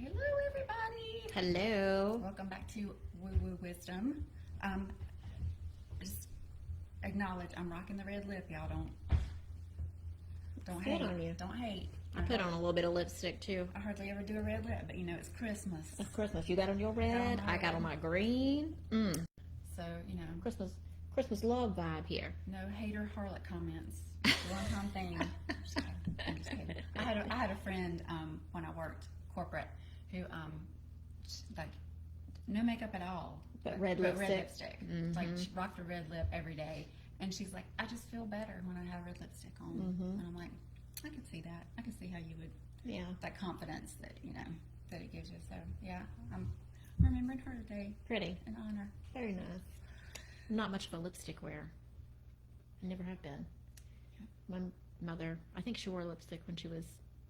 Hello, everybody. Hello. Welcome back to Woo Woo Wisdom. Just acknowledge I'm rocking the red lip, y'all. Don't hate on you. Don't hate. I put on a little bit of lipstick too. I hardly ever do a red lip, but you know it's Christmas. It's Christmas. You got on your red. I got on my green. So Christmas love vibe here. no hater harlot comments. One-time thing. I'm just kidding. I had a friend when I worked corporate who like no makeup at all, But red lipstick. It's like she rocked a red lip every day, and she's like, I just feel better when I have red lipstick on. And I'm like, I can see that. I can see how you would. Yeah. That confidence that that it gives you. So yeah, I'm remembering her today. Pretty. In honor. Very nice. I'm not much of a lipstick wearer. I never have been. My mother, I think she wore lipstick when she was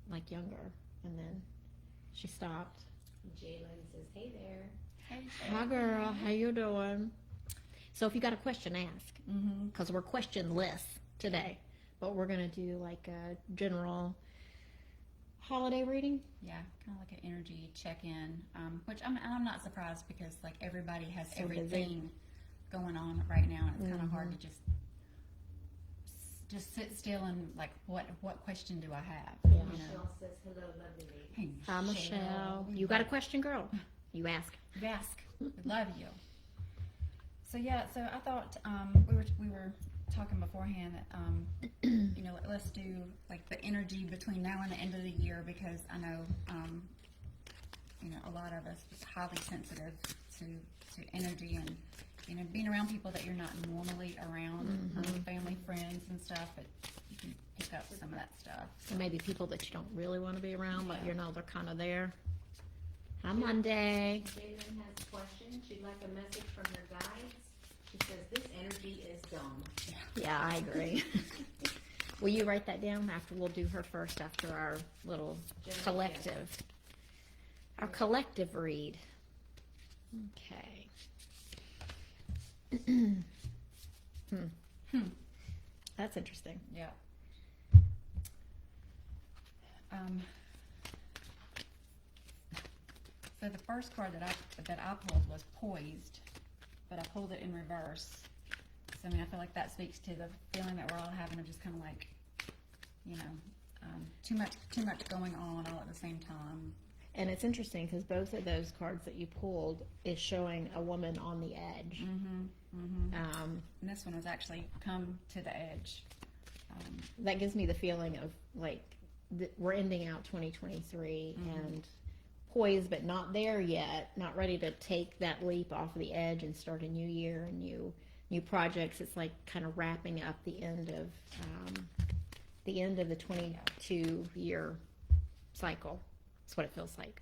like younger, and then she stopped. Jalen says, "Hey there." Hey, Hi girl, how you doing? So if you got a question, ask. Because we're questionless today, but we're gonna do like a general holiday reading. Yeah, kind of like an energy check-in, which I'm not surprised because like everybody has So everything going on right now, and it's kind of hard to just sit still and like what question do I have? Yeah. Michelle says, "Hello, lovely lady." Hey, Hi Michelle. You got a question, girl? You ask. You ask. We love you. So yeah, so I thought we were talking beforehand that let's do like the energy between now and the end of the year, because I know a lot of us is highly sensitive to energy, and being around people that you're not normally around, family, friends, and stuff. You can pick up some of that stuff. So maybe people that you don't really want to be around, but they're kind of there. Hi Mondae. Jalen has a question. She'd like a message from your guides. She says, "This energy is dumb." Yeah, I agree. Will you write that down? We'll do her first after our little collective. Our collective read. Okay. That's interesting. Yeah. So the first card that I pulled was Poised, but I pulled it in reverse. So I feel like that speaks to the feeling that we're all having of just kind of like, too much going on all at the same time. And it's interesting because both of those cards that you pulled is showing a woman on the edge. And this one was actually come to the edge. That gives me the feeling of like we're ending out 2023 and poised, but not there yet, not ready to take that leap off of the edge and start a new year and new projects. It's like kind of wrapping up the end of the 22 year cycle. That's what it feels like.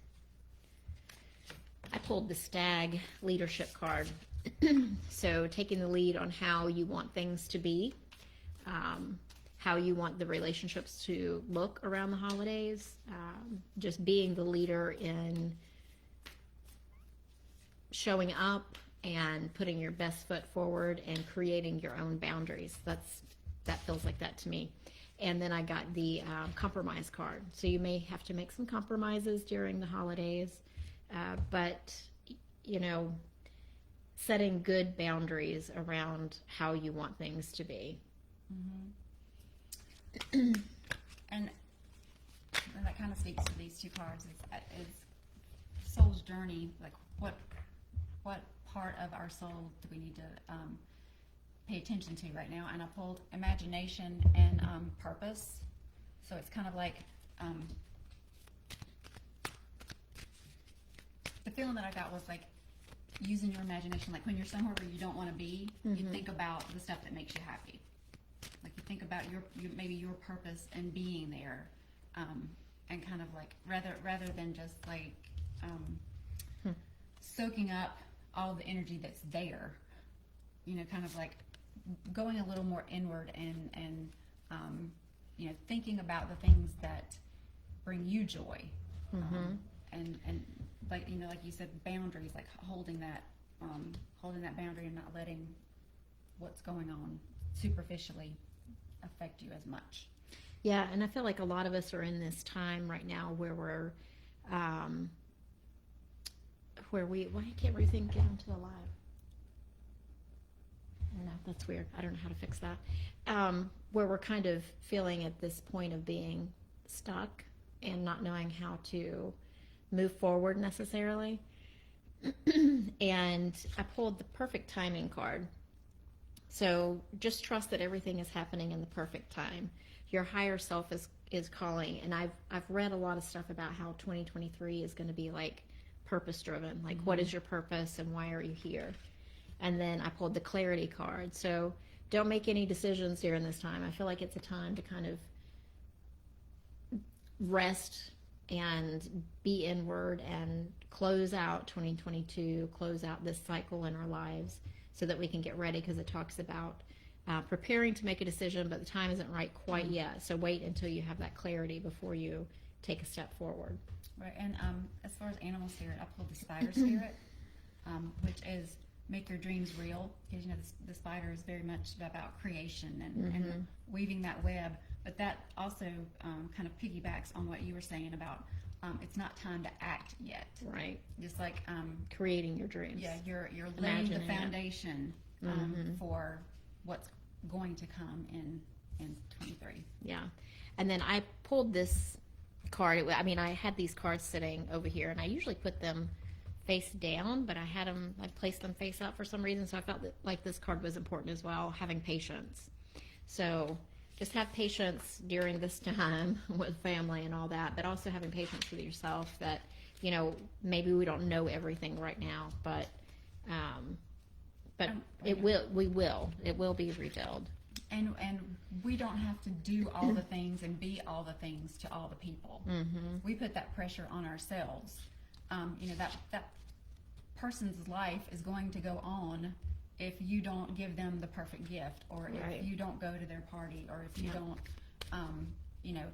I pulled the Stag leadership card. So taking the lead on how you want things to be, how you want the relationships to look around the holidays, just being the leader in showing up and putting your best foot forward and creating your own boundaries. That feels like that to me. And then I got the compromise card. So you may have to make some compromises during the holidays, but setting good boundaries around how you want things to be. And that kind of speaks to these two cards. Is soul's journey. Like what part of our soul do we need to pay attention to right now? And I pulled imagination and purpose. So it's kind of like the feeling that I got was like using your imagination. Like when you're somewhere where you don't want to be, you think about the stuff that makes you happy. Like you think about maybe your purpose and being there, and kind of like rather than just like soaking up all the energy that's there, kind of like going a little more inward and thinking about the things that bring you joy, and like like you said, boundaries, like holding that boundary and not letting what's going on superficially affect you as much. Yeah, and I feel like a lot of us are in this time right now where we're where why can't Ruthie get onto the live? I don't know, that's weird. I don't know how to fix that. Where we're kind of feeling at this point of being stuck and not knowing how to move forward necessarily. And I pulled the perfect timing card. So just trust that everything is happening in the perfect time. Your higher self is calling, and I've read a lot of stuff about how 2023 is going to be like purpose driven. Like, what is your purpose and why are you here? And then I pulled the clarity card. So don't make any decisions during this time. I feel like it's a time to kind of rest and be inward and close out 2022, close out this cycle in our lives so that we can get ready, because it talks about preparing to make a decision, but the time isn't right quite yet. So wait until you have that clarity before you take a step forward. Right, and as far as animal spirit, I pulled the spider spirit, which is make your dreams real, because you know the spider is very much about creation and weaving that web. But that also kind of piggybacks on what you were saying about it's not time to act yet. Right. Just like Creating your dreams. yeah, you're laying the Imagining it. foundation for what's going to come in 23. Yeah. And then I pulled this card. I mean, I had these cards sitting over here, and I usually put them face down, but I placed them face up for some reason, so I felt that, like, this card was important as well, having patience. So just have patience during this time with family and all that, but also having patience with yourself that, you know, maybe we don't know everything right now, but it will be revealed. And we don't have to do all the things and be all the things to all the people. We put that pressure on ourselves. You know, that person's life is going to go on if you don't give them the perfect gift, or Right. if you don't go to their party, or if you don't, you know,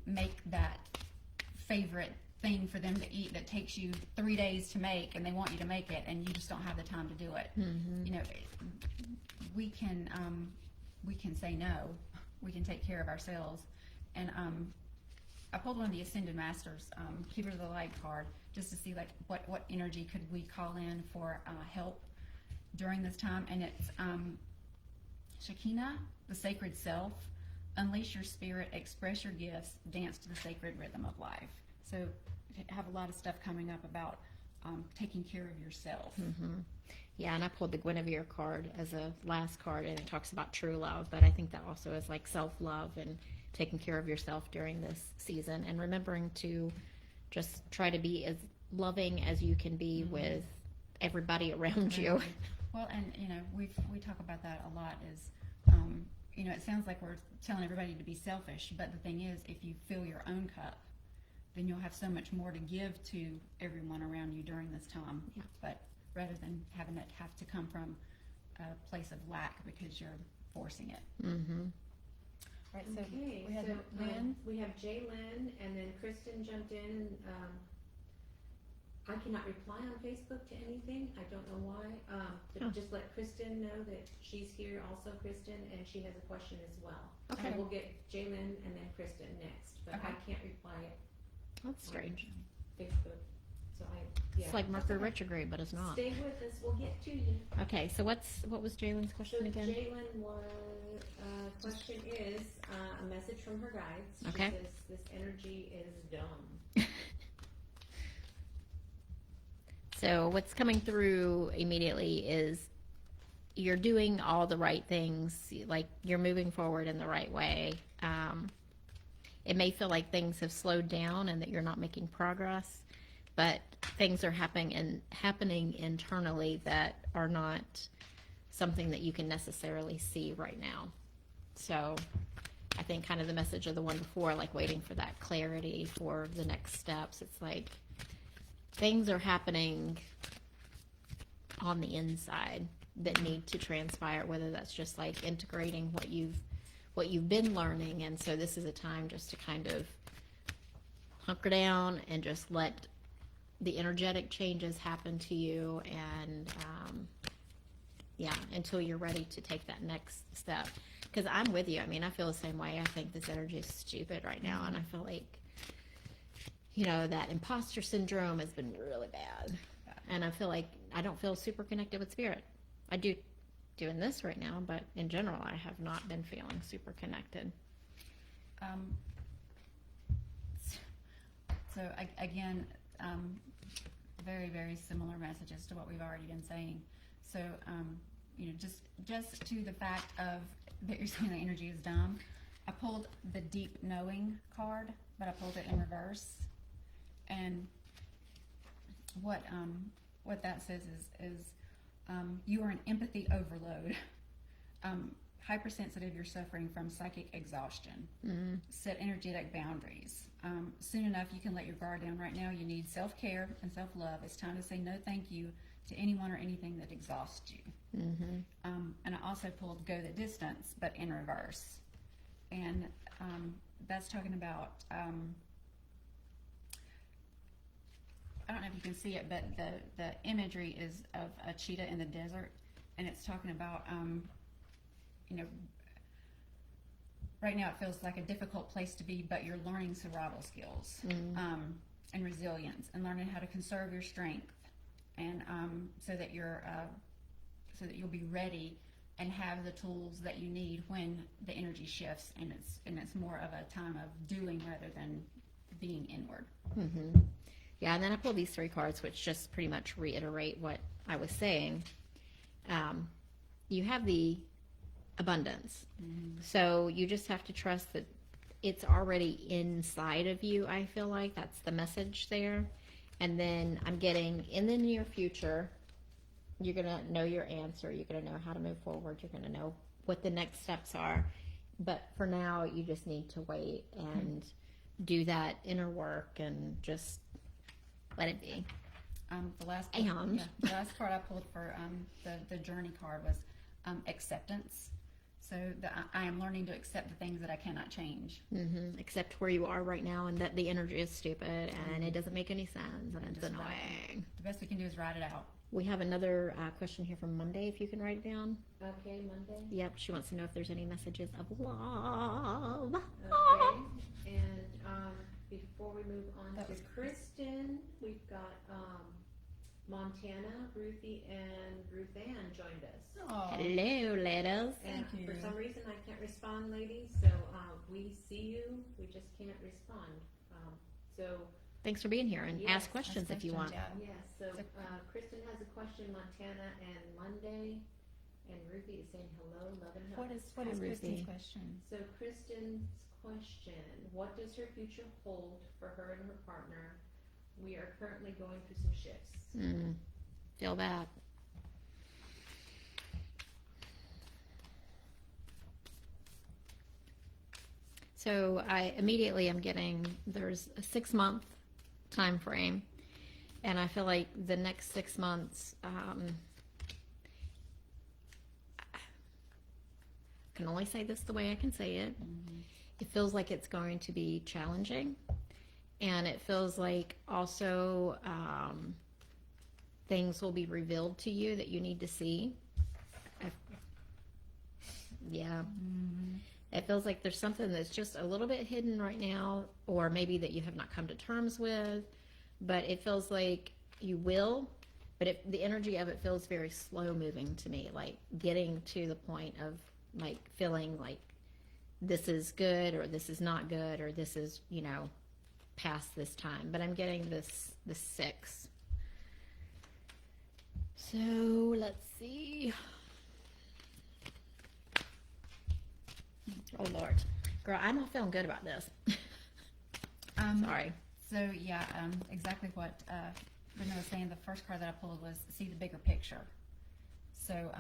make that favorite thing for them to eat that takes you 3 days to make, and they want you to make it, and you just don't have the time to do it. You know, we can say no. We can take care of ourselves. And I pulled one of the Ascended Masters, Keeper of the Light card, just to see like what energy could we call in for help during this time. And it's Shekinah, the sacred self. Unleash your spirit, express your gifts, dance to the sacred rhythm of life. So I have a lot of stuff coming up about taking care of yourself. Yeah, and I pulled the Guinevere card as a last card, and it talks about true love, but I think that also is like self-love and taking care of yourself during this season, and remembering to just try to be as loving as you can be with everybody around you. Well, and you know, we talk about that a lot. Is you know, it sounds like we're telling everybody to be selfish, but the thing is, if you fill your own cup, then you'll have so much more to give to everyone around you during this time. Yeah. But rather than having it have to come from a place of lack because you're forcing it. Right, so Okay, we have so Lynn. we have Jay Lynn, and then Kristen jumped in, and I cannot reply on Facebook to anything. I don't know why. But just let Kristen know that she's here also, Kristen, and she has a question as well. Okay. So we'll get Jay Lynn and then Kristen next, but Okay. I can't reply it That's strange. on Facebook. So It's like Mercury retrograde, but it's not. Stay with us, we'll get to you. Okay, so what was Jalen's So question again? Jalen was, question is, a message from her guides. Okay. She says, this energy is dumb. So what's coming through immediately is you're doing all the right things, like you're moving forward in the right way. It may feel like things have slowed down and that you're not making progress, but things are happening internally that are not something that you can necessarily see right now. So I think kind of the message of the one before, like waiting for that clarity for the next steps. It's like things are happening on the inside that need to transpire, whether that's just like integrating what you've been learning. And so this is a time just to kind of hunker down and just let the energetic changes happen to you, and until you're ready to take that next step. Because I'm with you. I mean, I feel the same way. I think this energy is stupid right now, and I feel like, you know, that imposter syndrome has been really bad. and I feel like I don't feel super connected with spirit. I do doing this right now, but in general, I have not been feeling super connected. So again, very, very similar messages to what we've already been saying. So, just to the fact of that you're saying the energy is dumb, I pulled the deep knowing card, but I pulled it in reverse. And what that says is you are an empathy overload. Hypersensitive, you're suffering from psychic exhaustion. Mm-hmm. Set energetic boundaries. Soon enough, you can let your guard down. Right now, you need self-care and self-love. It's time to say no thank you to anyone or anything that exhausts you. Mm-hmm. And I also pulled go the distance, but in reverse. And that's talking about, I don't know if you can see it, but the imagery is of a cheetah in the desert. And it's talking about, right now it feels like a difficult place to be, but you're learning survival skills and resilience, and learning how to conserve your strength, and so that you'll be ready and have the tools that you need when the energy shifts, and it's more of a time of doing rather than being inward. Mm-hmm. Yeah, and then I pulled these 3 cards, which just pretty much reiterate what I was saying. You have the abundance. Mm-hmm. So you just have to trust that it's already inside of you. I feel like that's the message there. And then I'm getting in the near future, you're going to know your answer. You're going to know how to move forward. You're going to know what the next steps are. But for now, you just need to wait and do that inner work and just let it be. The last card I pulled for the journey card was acceptance. So I am learning to accept the things that I cannot change. Mm-hmm. Accept where you are right now, and that the energy is stupid and it doesn't make any sense and it's annoying. The best we can do is write it out. We have another question here from Mondae, if you can write it down. Okay, Monday. Yep, she wants to know if there's any messages of love. Okay, and before we move on to Kristen, we've got Montana, Ruthie, and Ruth Ann joined us. Aww. Hello, ladies. And Thank you. for some reason I can't respond, ladies, so we see you, we just can't respond. So Thanks for being here, and Yes, ask questions if you want. yeah. yes, so Kristen has a question, Montana and Monday, and Ruthie is saying hello, love and What hugs. is Hi, Kristen's Ruthie. question? So Kristen's question, what does her future hold for her and her partner? We are currently going through some shifts. Feel that. So I immediately am getting, there's a 6-month time frame, and I feel like the next 6 months, can only say this the way I can say it. It feels like it's going to be challenging, and it feels like also things will be revealed to you that you need to see. It feels like there's something that's just a little bit hidden right now, or maybe that you have not come to terms with, but it feels like you will, but the energy of it feels very slow moving to me, like getting to the point of like feeling like this is good or this is not good or this is, past this time. But I'm getting this 6. So let's see. Oh Lord, girl, I'm not feeling good about this. Sorry. So yeah, exactly what Brenda was saying. The first card that I pulled was see the bigger picture. So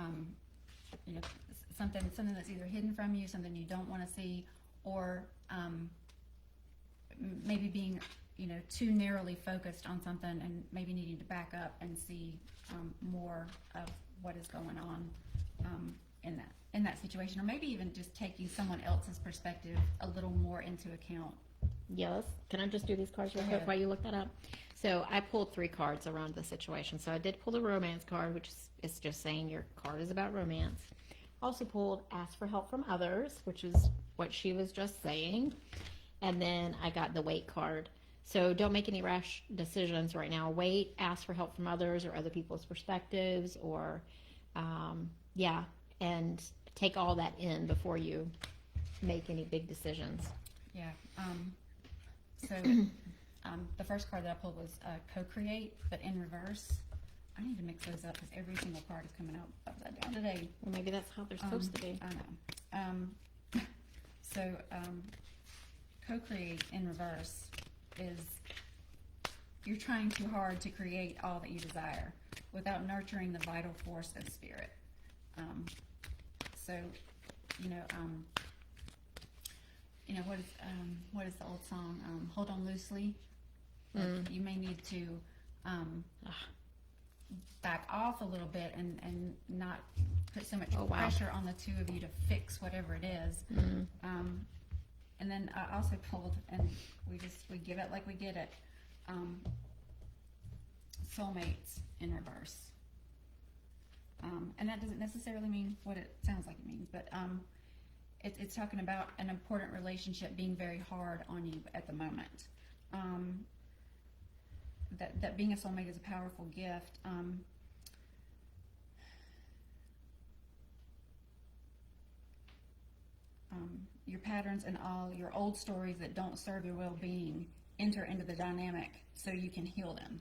something that's either hidden from you, something you don't want to see, or maybe being too narrowly focused on something and maybe needing to back up and see more of what is going on in that situation, or maybe even just taking someone else's perspective a little more into account. Yes. Can I just do these cards real quick while you look that up? So I pulled 3 cards around the situation. So I did pull the romance card, which is just saying your card is about romance. Also pulled ask for help from others, which is what she was just saying. And then I got the wait card. So don't make any rash decisions right now. Wait, ask for help from others or other people's perspectives, or and take all that in before you make any big decisions. Yeah. So the first card that I pulled was co-create, but in reverse. I need to mix those up because every single card is coming out upside down today. Well, maybe that's how they're supposed to be. I know. So co-create in reverse is you're trying too hard to create all that you desire without nurturing the vital force of spirit. So, what is the old song? Hold on loosely. Like, you may need to back off a little bit and not put so much pressure on the two of you to fix whatever it is. And then I also pulled, and we give it like we get it. Soulmates in reverse. And that doesn't necessarily mean what it sounds like it means, but it's talking about an important relationship being very hard on you at the moment. That being a soulmate is a powerful gift. Your patterns and all your old stories that don't serve your well-being enter into the dynamic so you can heal them.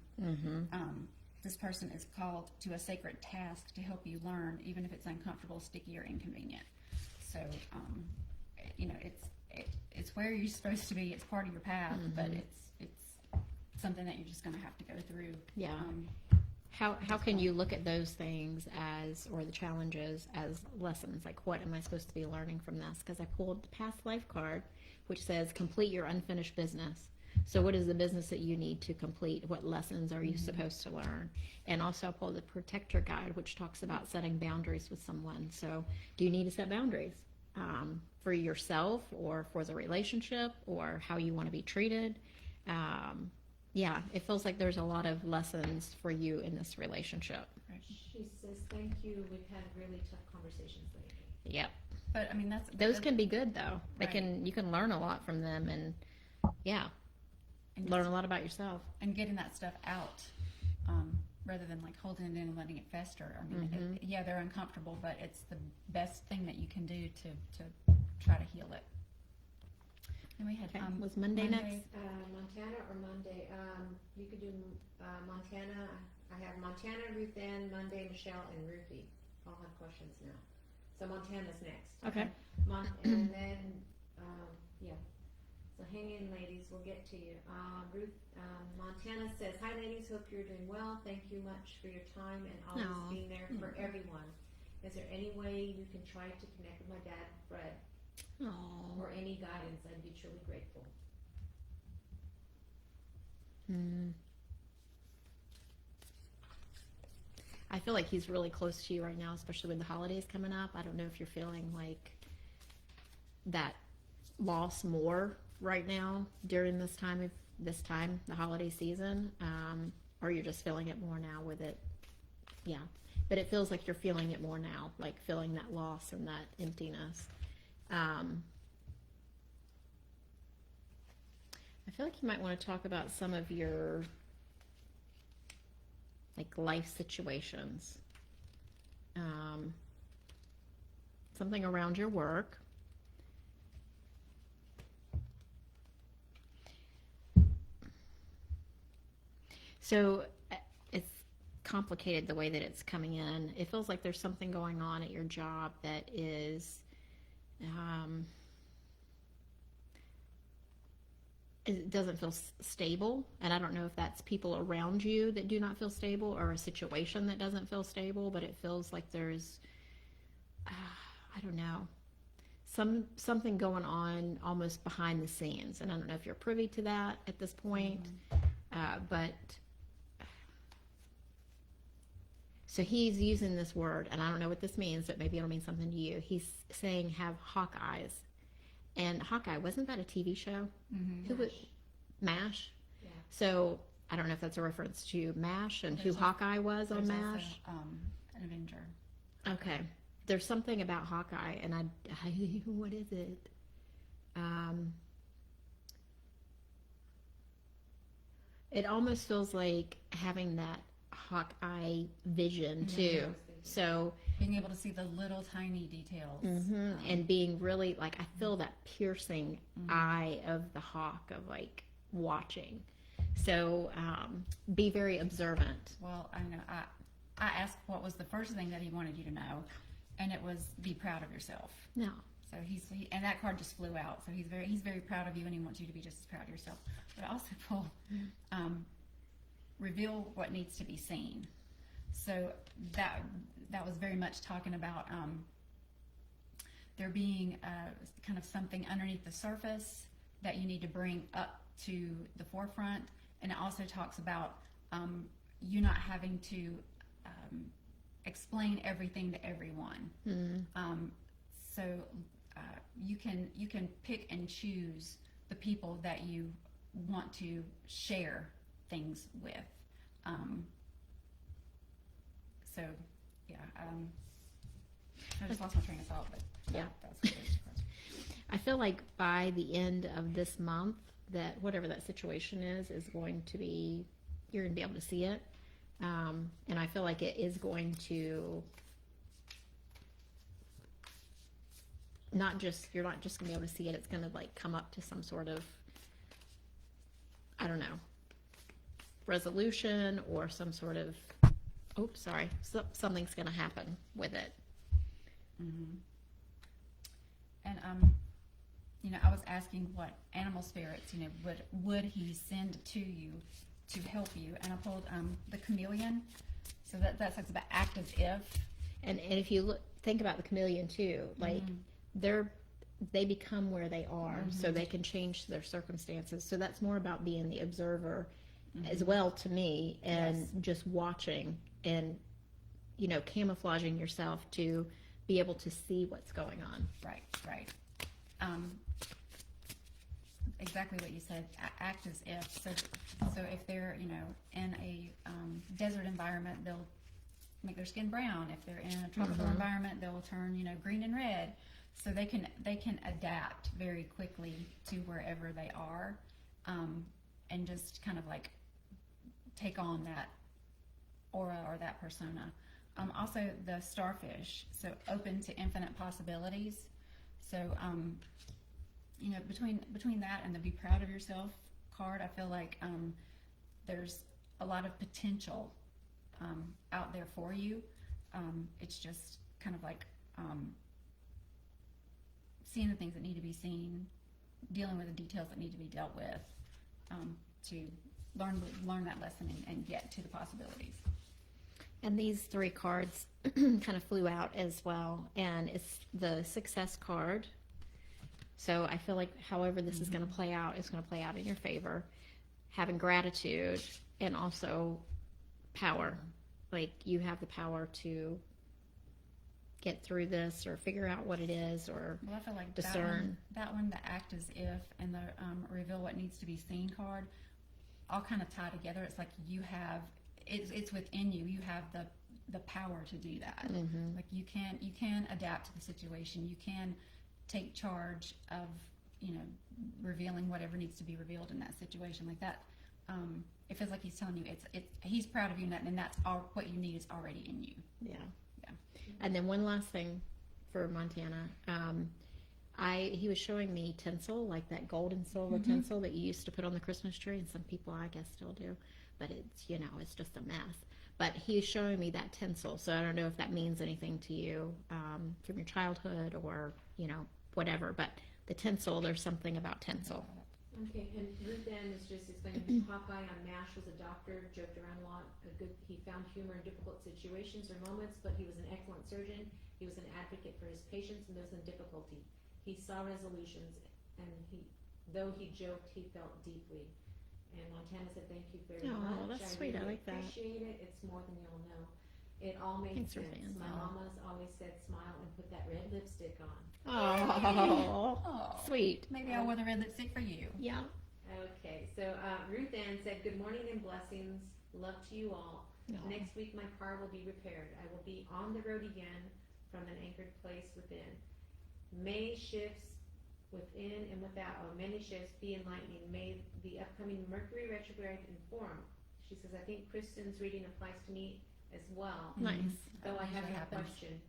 This person is called to a sacred task to help you learn, even if it's uncomfortable, sticky, or inconvenient. So, it's where you're supposed to be. It's part of your path, but it's something that you're just going to have to go through. Yeah. How can you look at those things or the challenges as lessons? Like, what am I supposed to be learning from this? Because I pulled the past life card, which says complete your unfinished business. So what is the business that you need to complete? What lessons are you supposed to learn? And also I pulled the protector guide, which talks about setting boundaries with someone. So do you need to set boundaries for yourself or for the relationship or how you want to be treated? It feels like there's a lot of lessons for you in this relationship. Right. She says, thank you. We've had really tough conversations lately. Yep. But I mean, Those can be good though. Right. You can learn a lot from them and and learn a lot about yourself. and getting that stuff out, rather than like holding it in and letting it fester. I mean, they're uncomfortable, but it's the best thing that you can do to try to heal it. And we had Was Monday next? Montana or Monday? You could do Montana. I have Montana, Ruth Ann, Monday, Michelle, and Ruthie. All have questions now. So Montana's next. Okay. And then, So hang in, ladies. We'll get to you. Montana says, "Hi, ladies. Hope you're doing well. Thank you much for your time and always being there for everyone. Is there any way you can try to connect with my dad, Fred, or any guidance? I'd be truly grateful." I feel like he's really close to you right now, especially with the holidays coming up. I don't know if you're feeling like that loss more right now during this time, the holiday season, or you're just feeling it more now with it. Yeah, but it feels like you're feeling it more now, like feeling that loss and that emptiness. I feel like you might want to talk about some of your like life situations, something around your work. So it's complicated the way that it's coming in. It feels like there's something going on at your job that is, it doesn't feel stable. And I don't know if that's people around you that do not feel stable or a situation that doesn't feel stable, but it feels like there's, I don't know, something going on almost behind the scenes. And I don't know if you're privy to that at this point, but so he's using this word, and I don't know what this means, but maybe it'll mean something to you. He's saying have hawk eyes. And Hawkeye, wasn't that a TV show? Who was MASH? Yeah. So I don't know if that's a reference to MASH and who Hawkeye was on MASH. Also, an Avenger. Okay. There's something about Hawkeye, and I what is it? It almost feels like having that Hawkeye vision too. So, Being able to see the little tiny details. and being really like, I feel that piercing eye of the hawk of like watching. So, be very observant. Well, I know. I asked what was the first thing that he wanted you to know, and it was be proud of yourself. No. So and that card just flew out. So he's very proud of you, and he wants you to be just as proud of yourself. But also pull, reveal what needs to be seen. So that was very much talking about there being kind of something underneath the surface that you need to bring up to the forefront, and it also talks about you not having to explain everything to everyone. So you can pick and choose the people that you want to share things with. So yeah, I just lost my train of thought, but Yeah. that's what it is. I feel like by the end of this month, that whatever that situation is going to be, you're going to be able to see it. And I feel like it is going to you're not just going to be able to see it. It's going to like come up to some sort of, I don't know, resolution or some sort of, something's going to happen with it. And I was asking what animal spirits, would he send to you to help you, and I pulled the chameleon. So that's like the act as if. And if you think about the chameleon too, like they become where they are, so they can change their circumstances. So that's more about being the observer as well to me, and just watching and camouflaging yourself to be able to see what's going on. Right. Exactly what you said. Act as if. So if they're in a desert environment, they'll make their skin brown. If they're in a tropical environment, they'll turn green and red. So they can adapt very quickly to wherever they are, and just kind of like take on that aura or that persona. Also the starfish, so open to infinite possibilities. So between that and the be proud of yourself card, I feel like there's a lot of potential out there for you. It's just kind of like seeing the things that need to be seen, dealing with the details that need to be dealt with, to learn that lesson and get to the possibilities. And these 3 cards kind of flew out as well, and it's the success card. So I feel like however this is going to play out, it's going to play out in your favor. Having gratitude and also power. Like you have the power to get through this or figure out what it is, or I feel like discern. That one, the act as if, and the reveal what needs to be seen card, all kind of tie together. It's like you have, it's within you. You have the power to do that. Like you can adapt to the situation. You can take charge of revealing whatever needs to be revealed in that situation. Like that, it feels like he's telling you he's proud of you, and that's all what you need is already in you. Yeah. And then one last thing for Montana. He was showing me tinsel, like that gold and silver tinsel that you used to put on the Christmas tree, and some people I guess still do, but it's it's just a mess. But he's showing me that tinsel, so I don't know if that means anything to you from your childhood or whatever. But the tinsel, there's something about tinsel. Okay, and Ruth Ann is just explaining Hawkeye on MASH was a doctor, joked around a lot. He found humor in difficult situations or moments, but he was an excellent surgeon. He was an advocate for his patients and those in difficulty. He saw resolutions, and though he joked, he felt deeply. And Montana said, "Thank you very much. Oh, that's sweet. I Really like that. appreciate it. It's more than you'll know. It all makes Thanks for sense. fans. My mama's always said, smile and put that red lipstick on." Oh, sweet. Maybe I wore the red lipstick for you. Yeah. Okay, so Ruth Ann said, "Good morning and blessings. Love to you all. No. Next week my car will be repaired. I will be on the road again from an anchored place within. May shifts within and without, or many shifts, be enlightening. May the upcoming Mercury retrograde inform. She says, I think Kristen's reading applies to me as well. Nice. Though I have Usually a happens. question.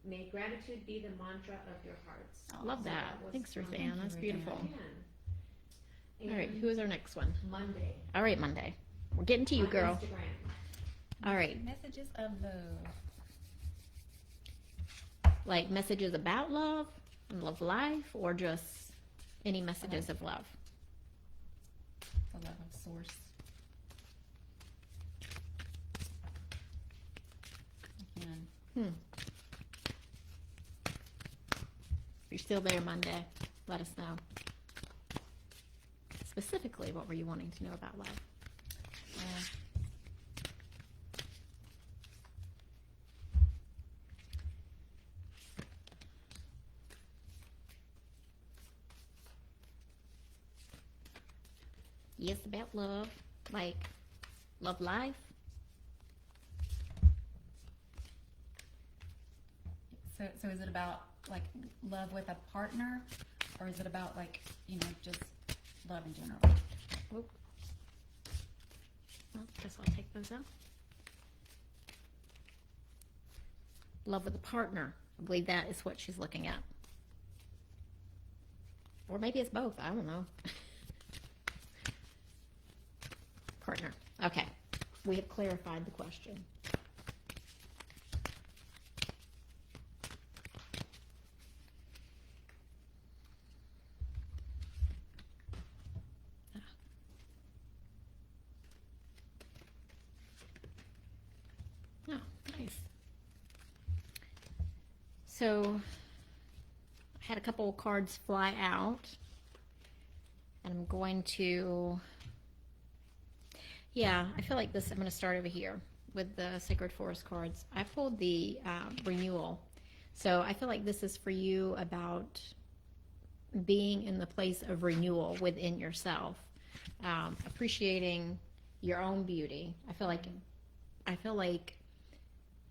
May gratitude be the mantra of your hearts. Oh, Love So that. was Thanks, from Ruth Ann. That's Ruth Ann. beautiful. Ann. All right, And who is our next one? Monday. All right, Monday. We're getting to you, on girl. Instagram. All right, Messages of love. like messages about love and love life, or just any messages of love? The love of source. Again. If you're still there Monday, let us know. Specifically, what were you wanting to know about love? Yes, about love, like love life. So is it about like love with a partner, or is it about like, you know, just love in general? Oop. Well, guess I'll take those out. Love with a partner. I believe that is what she's looking at. Or maybe it's both. I don't know. Partner. Okay. We have clarified the question. Oh, nice. So, I had a couple of cards fly out, and I'm going to, yeah, I feel like this, I'm going to start over here with the Sacred Forest cards. I pulled the renewal. So, I feel like this is for you about being in the place of renewal within yourself, appreciating your own beauty. I feel like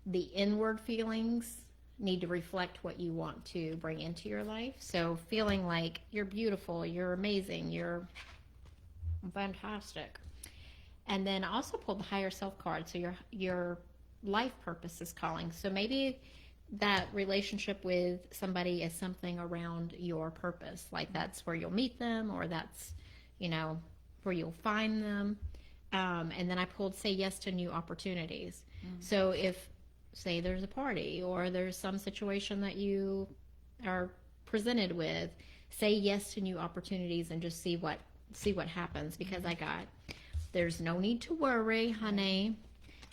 the inward feelings need to reflect what you want to bring into your life. So feeling like you're beautiful, you're amazing, you're fantastic. And then I also pulled the higher self card. So your life purpose is calling. So maybe that relationship with somebody is something around your purpose. Like that's where you'll meet them, or that's, you know, where you'll find them. And then I pulled say yes to new opportunities. So if, say there's a party or there's some situation that you are presented with, say yes to new opportunities and just see what happens, because I got, there's no need to worry, honey,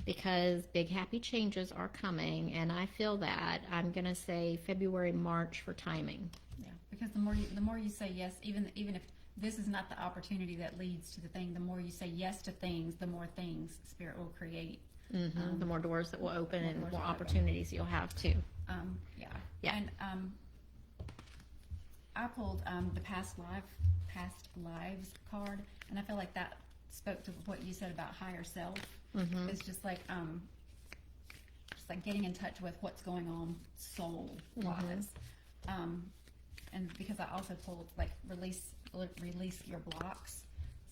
because big happy changes are coming, and I feel that. I'm gonna say February, March for timing. Yeah, because the more you say yes, even if this is not the opportunity that leads to the thing, the more you say yes to things, the more things Spirit will create. The more doors that will open and doors more will open. opportunities you'll have too. Yeah. Yeah. And I pulled the past lives card, and I feel like that spoke to what you said about higher self. It's just like getting in touch with what's going on soul wise. And because I also pulled like release your blocks.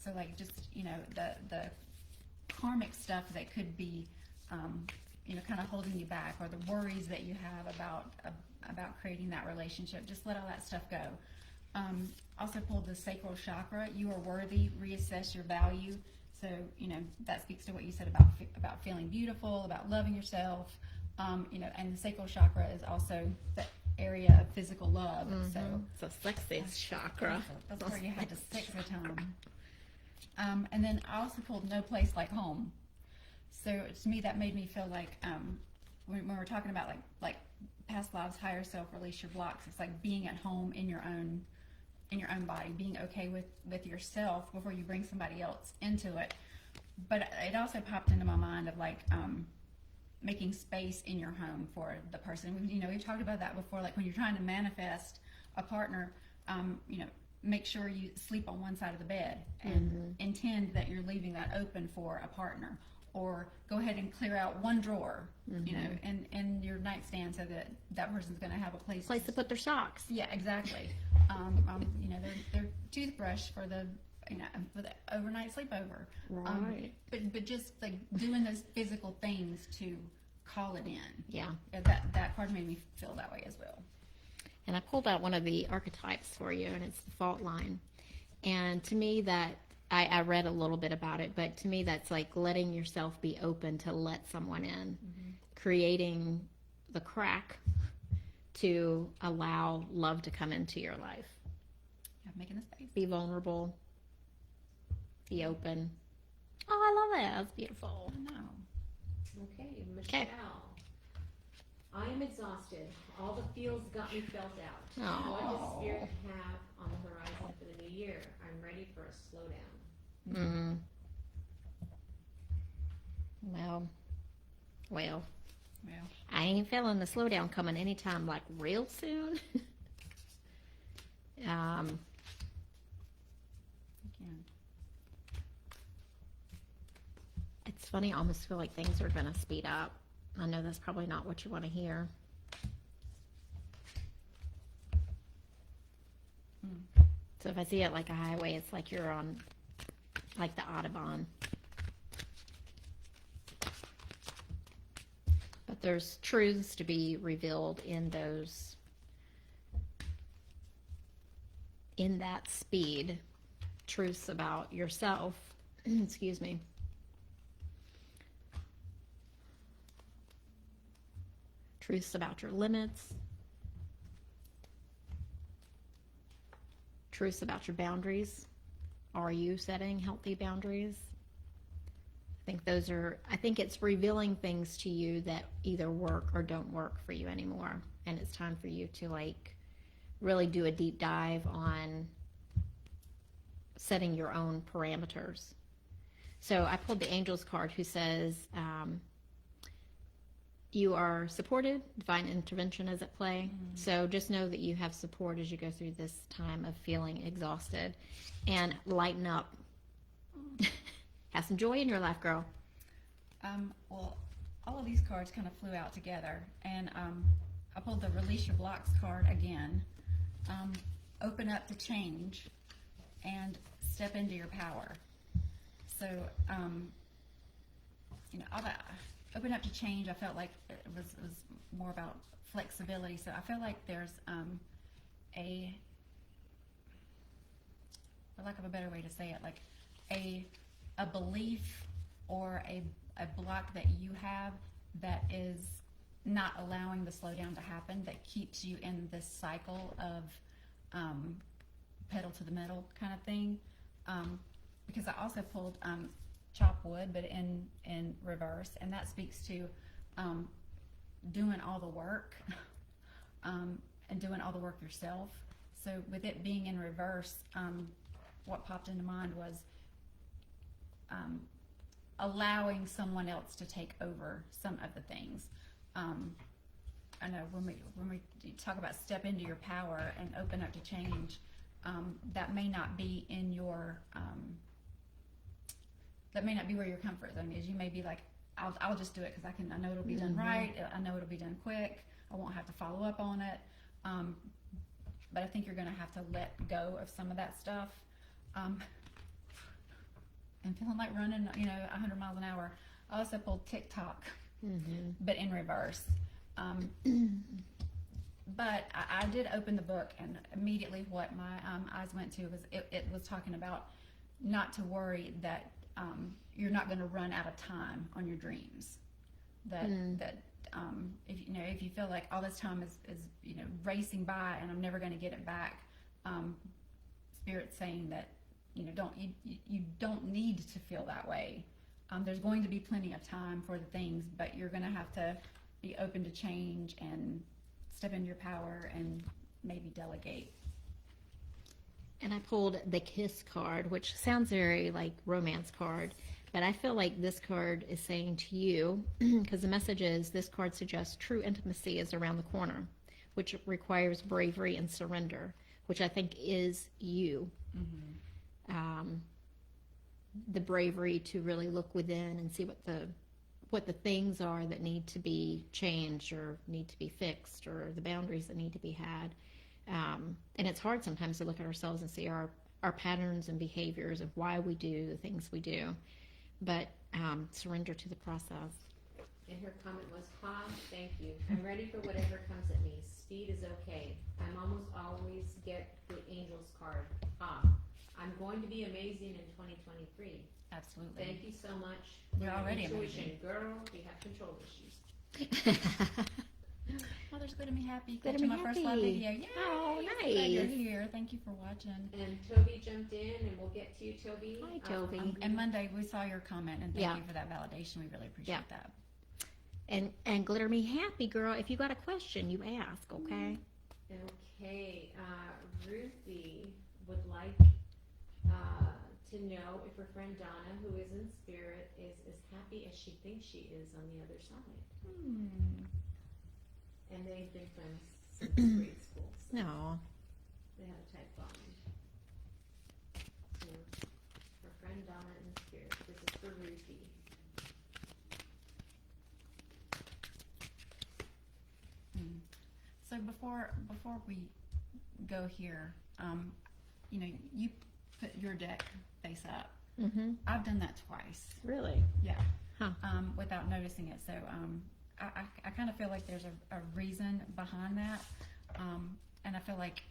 So like just, you know, the karmic stuff that could be, you know, kind of holding you back, or the worries that you have about creating that relationship. Just let all that stuff go. Also pulled the sacral chakra. You are worthy. Reassess your value. So, you know, that speaks to what you said about feeling beautiful, about loving yourself. You know, and the sacral chakra is also the area of physical love. So It's a sexy chakra. that's where you have the sex time. And then I also pulled No Place Like Home. So to me, that made me feel like when we're talking about like past lives, higher self, release your blocks. It's like being at home in your own body, being okay with yourself before you bring somebody else into it. But it also popped into my mind of like making space in your home for the person. You know, we've talked about that before. Like when you're trying to manifest a partner, you know, make sure you sleep on one side of the bed and intend that you're leaving that open for a partner. or go ahead and clear out one drawer, you know, in your nightstand so that that person's going to have a place to put their socks. Yeah, exactly. You know, their toothbrush for the, you know, for the overnight sleepover. Right. But just like doing those physical things to call it in. Yeah. That card made me feel that way as well. And I pulled out one of the archetypes for you, and it's the fault line. And to me, that I read a little bit about it, but to me, that's like letting yourself be open to let someone in, creating the crack to allow love to come into your life. Yeah, making the space. Be vulnerable. Be open. Oh, I love it. That's beautiful. I know. Okay, Michelle. I am exhausted. All the feels got me felt out. Oh. What does Spirit have on the horizon for the new year? I'm ready for a slowdown. Mm-hmm. Well, I ain't feeling the slowdown coming anytime like real soon. Again. It's funny, I almost feel like things are going to speed up. I know that's probably not what you want to hear. So if I see it like a highway, it's like you're on, like the Autobahn. But there's truths to be revealed in those, in that speed. Truths about yourself. Excuse me. Truths about your limits. Truths about your boundaries. Are you setting healthy boundaries? I think it's revealing things to you that either work or don't work for you anymore. And it's time for you to like really do a deep dive on setting your own parameters. So I pulled the Angels card who says, you are supported, divine intervention is at play. So just know that you have support as you go through this time of feeling exhausted, and lighten up. Have some joy in your life, girl. Well, all of these cards kind of flew out together, and I pulled the Release Your Blocks card again. Open up to change and step into your power. So, you know, all that open up to change, I felt like it was more about flexibility. So I feel like there's for lack of a better way to say it, like a belief or a block that you have that is not allowing the slowdown to happen, that keeps you in this cycle of pedal to the metal kind of thing. Because I also pulled chop wood, but in reverse, and that speaks to doing all the work and doing all the work yourself. So with it being in reverse, what popped into mind was allowing someone else to take over some of the things. I know when we talk about step into your power and open up to change, that may not be in your that may not be where your comfort zone is. You may be like, I'll just do it because I know it'll be done right. I know it'll be done quick. I won't have to follow up on it. But I think you're going to have to let go of some of that stuff. And feeling like running, 100 miles an hour. I also pulled TikTok, but in reverse. But I did open the book, and immediately what my eyes went to was it was talking about not to worry that you're not going to run out of time on your dreams. That if you feel like all this time is racing by and I'm never going to get it back, Spirit's saying that you don't need to feel that way. There's going to be plenty of time for the things, but you're going to have to be open to change and step into your power and maybe delegate. And I pulled the Kiss card, which sounds very like romance card, but I feel like this card is saying to you, because the message is, this card suggests true intimacy is around the corner, which requires bravery and surrender, which I think is you. the bravery to really look within and see what the things are that need to be changed or need to be fixed, or the boundaries that need to be had. And it's hard sometimes to look at ourselves and see our patterns and behaviors of why we do the things we do, but surrender to the process. And her comment was, "Ha, thank you. I'm ready for whatever comes at me. Speed is okay. I'm almost always get the Angels card. Ha, I'm going to be amazing in 2023. Absolutely. Thank you so much. You're for already intuition, amazing. girl. We have control issues." Mother's good to me happy. Good to Catching be my first live happy. video. Yay! Oh, Glad you're nice. here. Thank you for watching. And Tovi jumped in, and we'll get to you, Tovi. Hi, Tovi. And Monday, we saw your comment, and thank Yeah. you for that validation. We really appreciate Yeah. that. And glitter me happy, girl. If you got a question, you ask, okay? Okay, Ruthie would like to know if her friend Donna, who is in spirit, is as happy as she thinks she is on the other side. And they've been friends since grade school, so No. they have a tight bond. So, her friend Donna in spirit, this is for Ruthie. So before we go here, you put your deck face up. Mm-hmm. I've done that twice. Really? Yeah. Huh. Without noticing it. So I kind of feel like there's a reason behind that. And I feel like,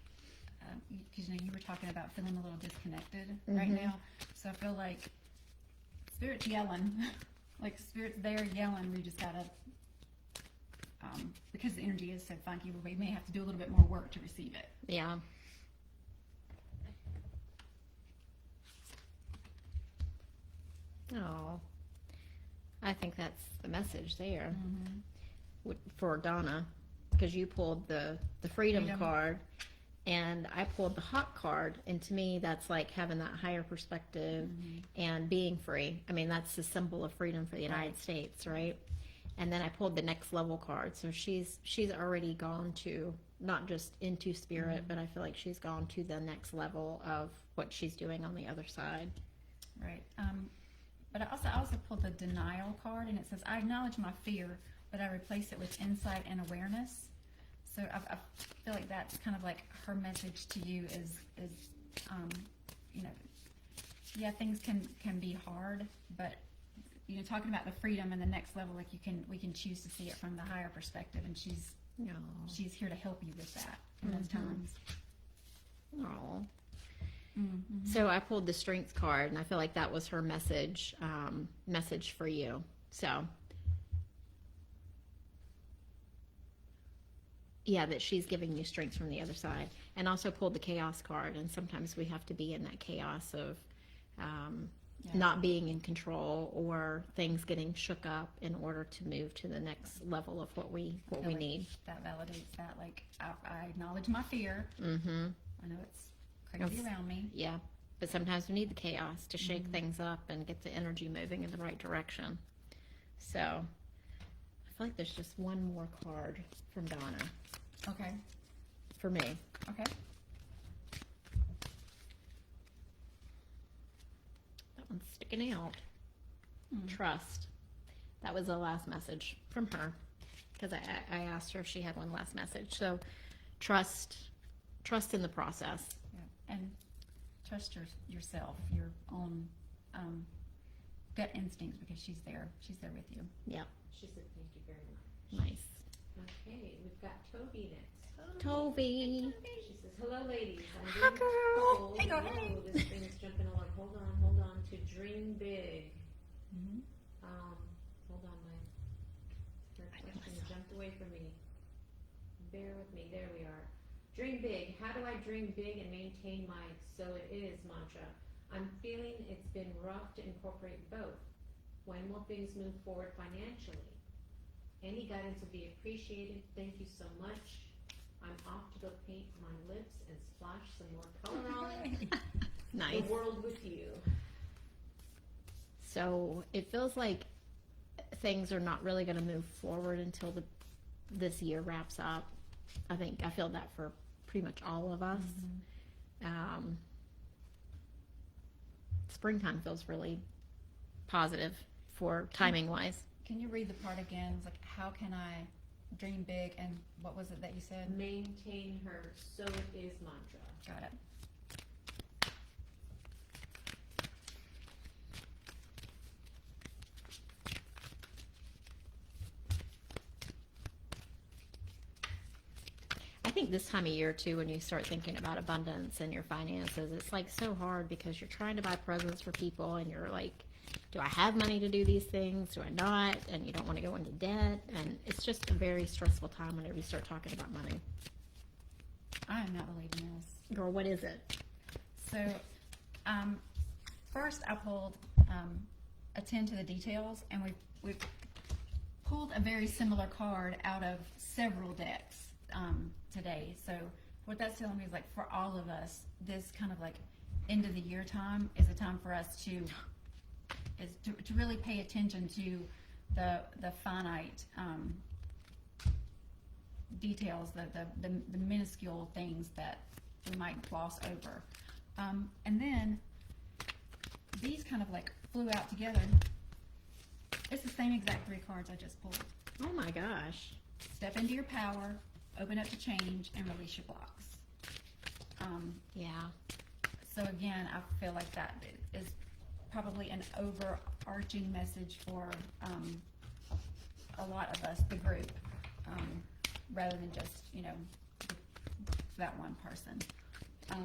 because you were talking about feeling a little disconnected right now. So I feel like Spirit's yelling. Like Spirit's there yelling. We just gotta, because the energy is so funky, we may have to do a little bit more work to receive it. Yeah. Oh, I think that's the message there for Donna, because you pulled the freedom card, and I pulled the hot card, and to me that's like having that higher perspective and being free. I mean, that's the symbol of freedom for the United States, right? And then I pulled the next level card, so she's already gone to, not just into spirit, but I feel like she's gone to the next level of what she's doing on the other side. Right. But I also pulled the denial card, and it says, "I acknowledge my fear, but I replace it with insight and awareness." So I feel like that's kind of like her message to you is yeah, things can be hard, but talking about the freedom and the next level, like we can choose to see it from the higher perspective, and she's here to help you with that in those times. Oh. So I pulled the strength card, and I feel like that was her message for you. So yeah, that she's giving you strength from the other side. And also pulled the chaos card, and sometimes we have to be in that chaos of not being in control, or things getting shook up in order to move to the next level of what we need. That validates that. Like I acknowledge my fear. I know it's crazy around me. Yeah, but sometimes we need the chaos to shake things up and get the energy moving in the right direction. So I feel like there's just one more card from Donna Okay. for me. Okay. That one's sticking out. Trust. That was the last message from her, because I asked her if she had one last message. So trust in the process. Yeah. And trust yourself, your own gut instincts, because she's there with you. Yeah. She said, "Thank you very much." Nice. Okay, we've got Tovi next. Tovi. She says, "Hello, ladies. I'm Hi, being girl. told- Hey, girl, Whoa, hey. This thing's jumping along. Hold on, to dream big." Hold on, her question jumped away from me. Bear with me. There we are. Dream big. How do I dream big and maintain my "so it is" mantra? I'm feeling it's been rough to incorporate both. When will things move forward financially? Any guidance would be appreciated. Thank you so much. I'm off to go paint my lips and splash some more color on Nice. the world with you. So it feels like things are not really going to move forward until this year wraps up. I feel that for pretty much all of us. springtime feels really positive for timing wise. Can you read the part again? It's like, how can I dream big, and what was it that you said? Maintain her so it is mantra. Got it. I think this time of year too, when you start thinking about abundance and your finances, it's like so hard because you're trying to buy presents for people and you're like, do I have money to do these things? Do I not? And you don't want to go into debt. And it's just a very stressful time whenever you start talking about money. I am not believing this. Girl, what is it? So, first I pulled attend to the details, and we've pulled a very similar card out of several decks today. So what that's telling me is, like, for all of us, this kind of like end of the year time is a time for us to really pay attention to the finite details, the minuscule things that we might gloss over. And then these kind of like flew out together. It's the same exact 3 cards I just pulled. Oh my gosh. Step into your power, open up to change, and release your blocks. Yeah. So again, I feel like that is probably an overarching message for a lot of us, the group, rather than just, that one person.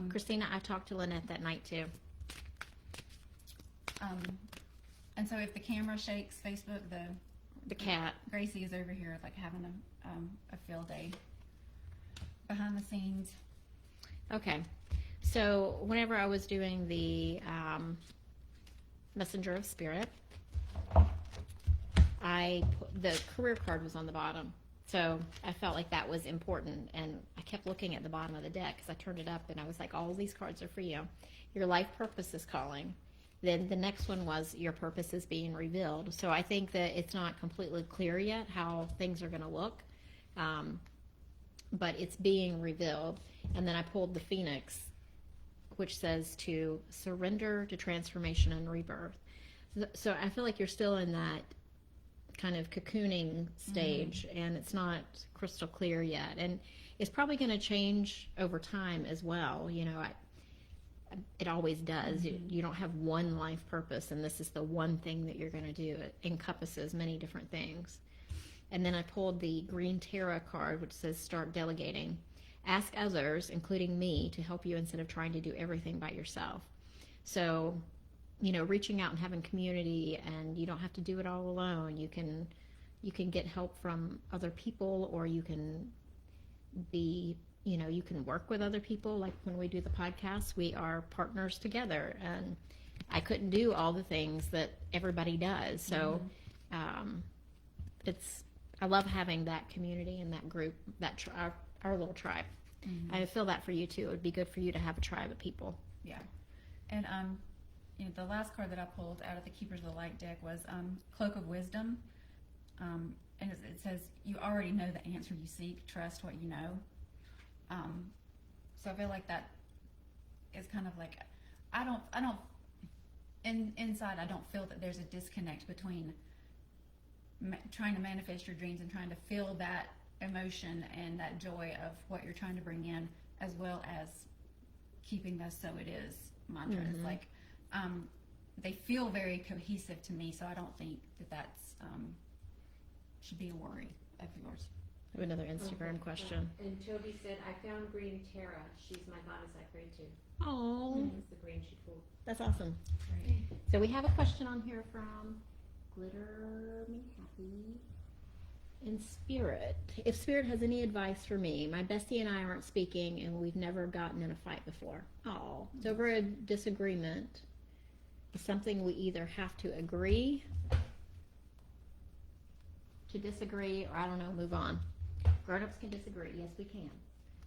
Christina, I talked to Lynette that night too. And so if the camera shakes, Facebook, The cat. Gracie is over here like having a field day behind the scenes. Okay. So whenever I was doing the Messenger of Spirit, the career card was on the bottom. So I felt like that was important, and I kept looking at the bottom of the deck because I turned it up and I was like, all these cards are for you. Your life purpose is calling. Then the next one was your purpose is being revealed. So I think that it's not completely clear yet how things are going to look, but it's being revealed. And then I pulled the Phoenix, which says to surrender to transformation and rebirth. So I feel like you're still in that kind of cocooning stage, and it's not crystal clear yet. And it's probably going to change over time as well. It always does. You don't have one life purpose, and this is the one thing that you're going to do. It encompasses many different things. And then I pulled the Green Tarot card, which says start delegating. Ask others, including me, to help you instead of trying to do everything by yourself. So, reaching out and having community, and you don't have to do it all alone. You can get help from other people, or you can be, you can work with other people. Like when we do the podcast, we are partners together, and I couldn't do all the things that everybody does. So, I love having that community and that group, our little tribe. I feel that for you too. It would be good for you to have a tribe of people. Yeah. And the last card that I pulled out of the Keepers of the Light deck was Cloak of Wisdom. And it says, you already know the answer you seek, trust what you know. So I feel like that is kind of like, inside I don't feel that there's a disconnect between trying to manifest your dreams and trying to feel that emotion and that joy of what you're trying to bring in, as well as keeping those so it is mantras. Like, they feel very cohesive to me, so I don't think that's should be a worry of yours. I have another Instagram question. And Tovi said, I found Green Tara. She's my goddess I pray to. Oh, That's the green she pulled. that's awesome. Right. So we have a question on here from Glitter Me Happy. In Spirit, if Spirit has any advice for me, my bestie and I aren't speaking, and we've never gotten in a fight before. Oh, it's over a disagreement. It's something we either have to agree to disagree, or I don't know, move on. Grown-ups can disagree. Yes, we can.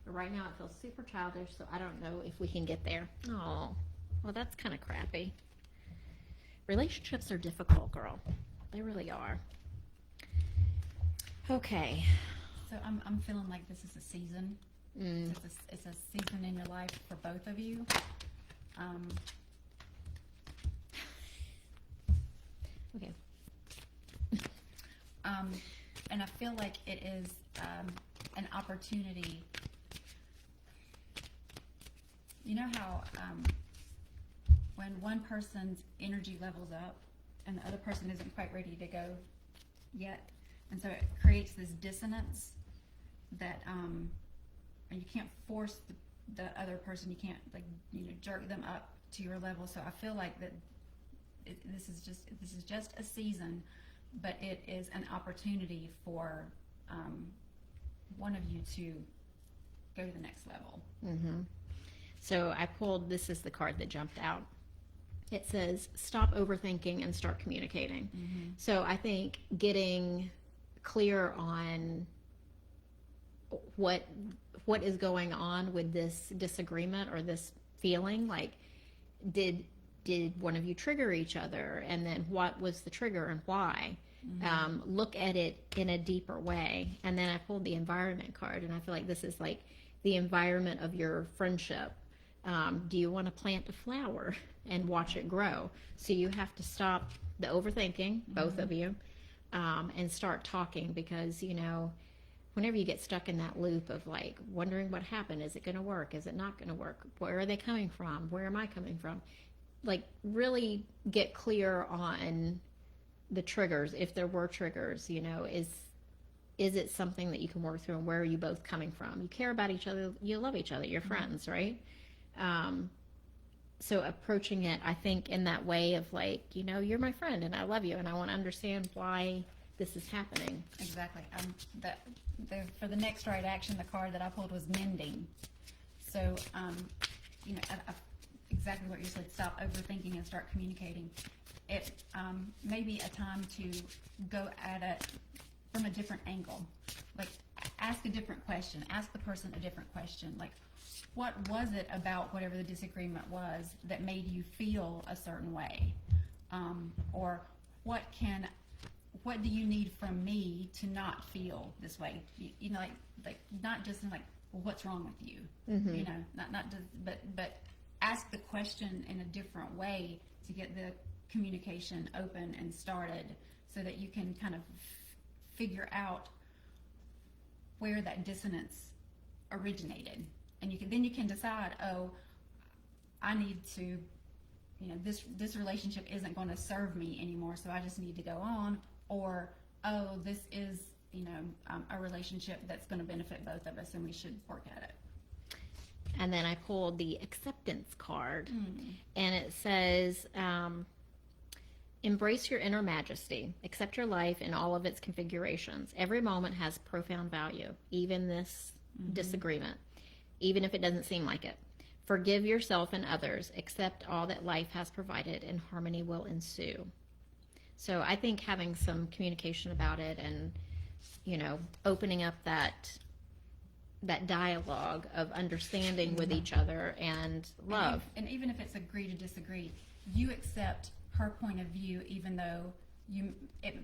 But right now it feels super childish, so I don't know if we can get there. Oh, well, that's kind of crappy. Relationships are difficult, girl. They really are. Okay. So I'm feeling like this is a season. It's a season in your life for both of you. Okay. And I feel like it is an opportunity. You know how when one person's energy levels up and the other person isn't quite ready to go yet, and so it creates this dissonance that and you can't force the other person. You can't jerk them up to your level. So I feel like that this is just a season, but it is an opportunity for one of you to go to the next level. Mm-hmm. So I pulled, this is the card that jumped out. It says, stop overthinking and start communicating. Mm-hmm. So I think getting clear on what is going on with this disagreement or this feeling, like did one of you trigger each other, and then what was the trigger and why? Mm-hmm. Look at it in a deeper way. And then I pulled the environment card, and I feel like this is like the environment of your friendship. Do you want to plant a flower and watch it grow? So you have to stop the overthinking, both Mm-hmm. of you, and start talking, because whenever you get stuck in that loop of like wondering what happened, is it going to work? Is it not going to work? Where are they coming from? Where am I coming from? Like really get clear on the triggers. If there were triggers, is it something that you can work through, and where are you both coming from? You care about each other. You love each other. You're friends, right? So approaching it, I think, in that way of like, you're my friend and I love you and I want to understand why this is happening. Exactly. For the next right action, the card that I pulled was mending. So, exactly what you said, stop overthinking and start communicating. It may be a time to go at it from a different angle. Like, ask a different question. Ask the person a different question. Like, what was it about whatever the disagreement was that made you feel a certain way? Or what do you need from me to not feel this way? Like not just in like, well, what's wrong with you? Mm-hmm. Not just, but ask the question in a different way to get the communication open and started, so that you can kind of figure out where that dissonance originated, and you can decide, oh, I need to, this relationship isn't going to serve me anymore, so I just need to go on. Or, oh, this is, a relationship that's going to benefit both of us, and we should work at it. And then I pulled the acceptance card, and it says, embrace your inner majesty. Accept your life in all of its configurations. Every moment has profound value, even this disagreement, even if it doesn't seem like it. Forgive yourself and others. Accept all that life has provided, and harmony will ensue. So I think having some communication about it, and opening up that dialogue of understanding with each other and love. And even if it's agree to disagree, you accept her point of view, even though you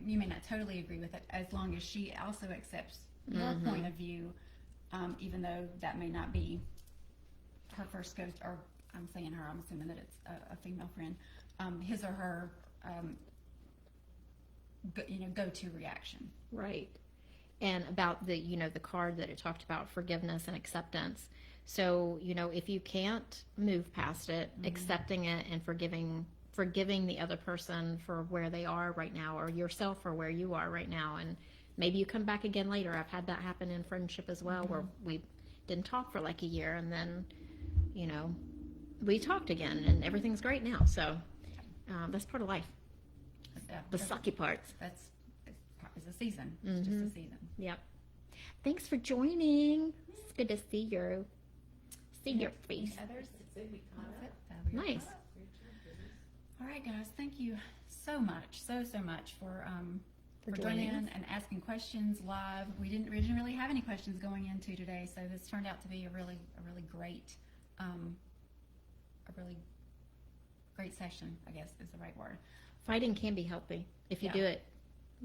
may not totally agree with it, as long as she also accepts your point of view, even though that may not be her first go, or I'm saying her, I'm assuming that it's a female friend, his or her go-to reaction. Right. And about the card that it talked about, forgiveness and acceptance. So, if you can't move past it, accepting it and forgiving the other person for where they are right now, or yourself for where you are right now. And maybe you come back again later. I've had that happen in friendship as well, where we didn't talk for like a year, and then, we talked again and everything's great now. So that's part of life. The sucky parts. It's a season. It's just a season. Yep. Thanks for joining. It's good to see you. See your face. Others? Nice. All right, guys. Thank you so much, so much for joining in and asking questions live. We didn't really have any questions going into today, so this turned out to be a really great session, I guess is the right word. Fighting can be healthy if you Yeah. do it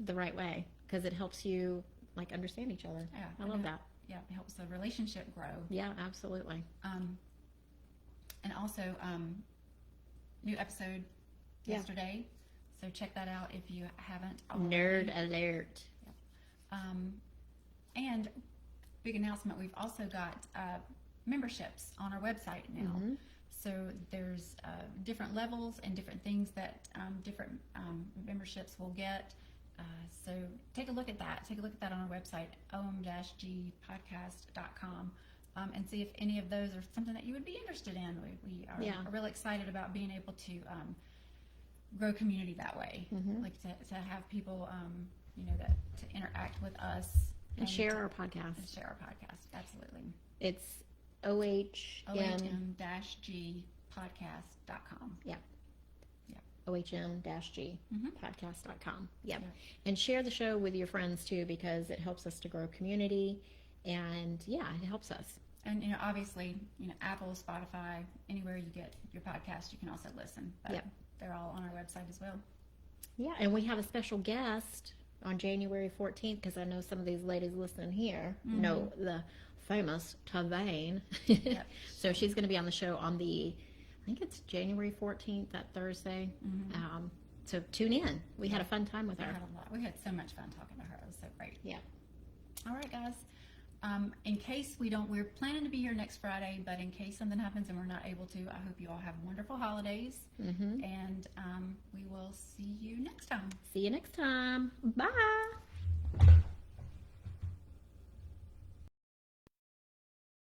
the right way, because it helps you like understand each other. Yeah, I love that. Yeah, it helps the relationship grow. Yeah, absolutely. And also, new episode yesterday. So check that out if you haven't already. Nerd alert. And big announcement, we've also got memberships on our website now. Mm-hmm. So there's different levels and different things that different memberships will get. So take a look at that. Take a look at that on our website, Ohm-g Podcast.com, and see if any of those are something that you would be interested in. We are really excited about being able to grow community that way, like to have people, that to interact with us And share our podcast. And share our podcast, absolutely. It's OHM. OHM-G Podcast.com. Yep. Yep. OHM-G Mhm. Podcast.com. Yep. Yep. And share the show with your friends too, because it helps us to grow community, and it helps us. And obviously, Apple, Spotify, anywhere you get your podcast, you can also listen. But Yep. they're all on our website as well. Yeah, and we have a special guest on January 14th, because I know some of these ladies listening here know the famous Tovi. Yep. So she's going to be on the show on I think it's January 14th, that Thursday. So tune in. We had a fun time with We her. had a lot. We had so much fun talking to her. It was so great. Yeah. All right, guys. In case we're planning to be here next Friday, but in case something happens and we're not able to, I hope you all have wonderful holidays. And we will see you next time. See you next time. Bye.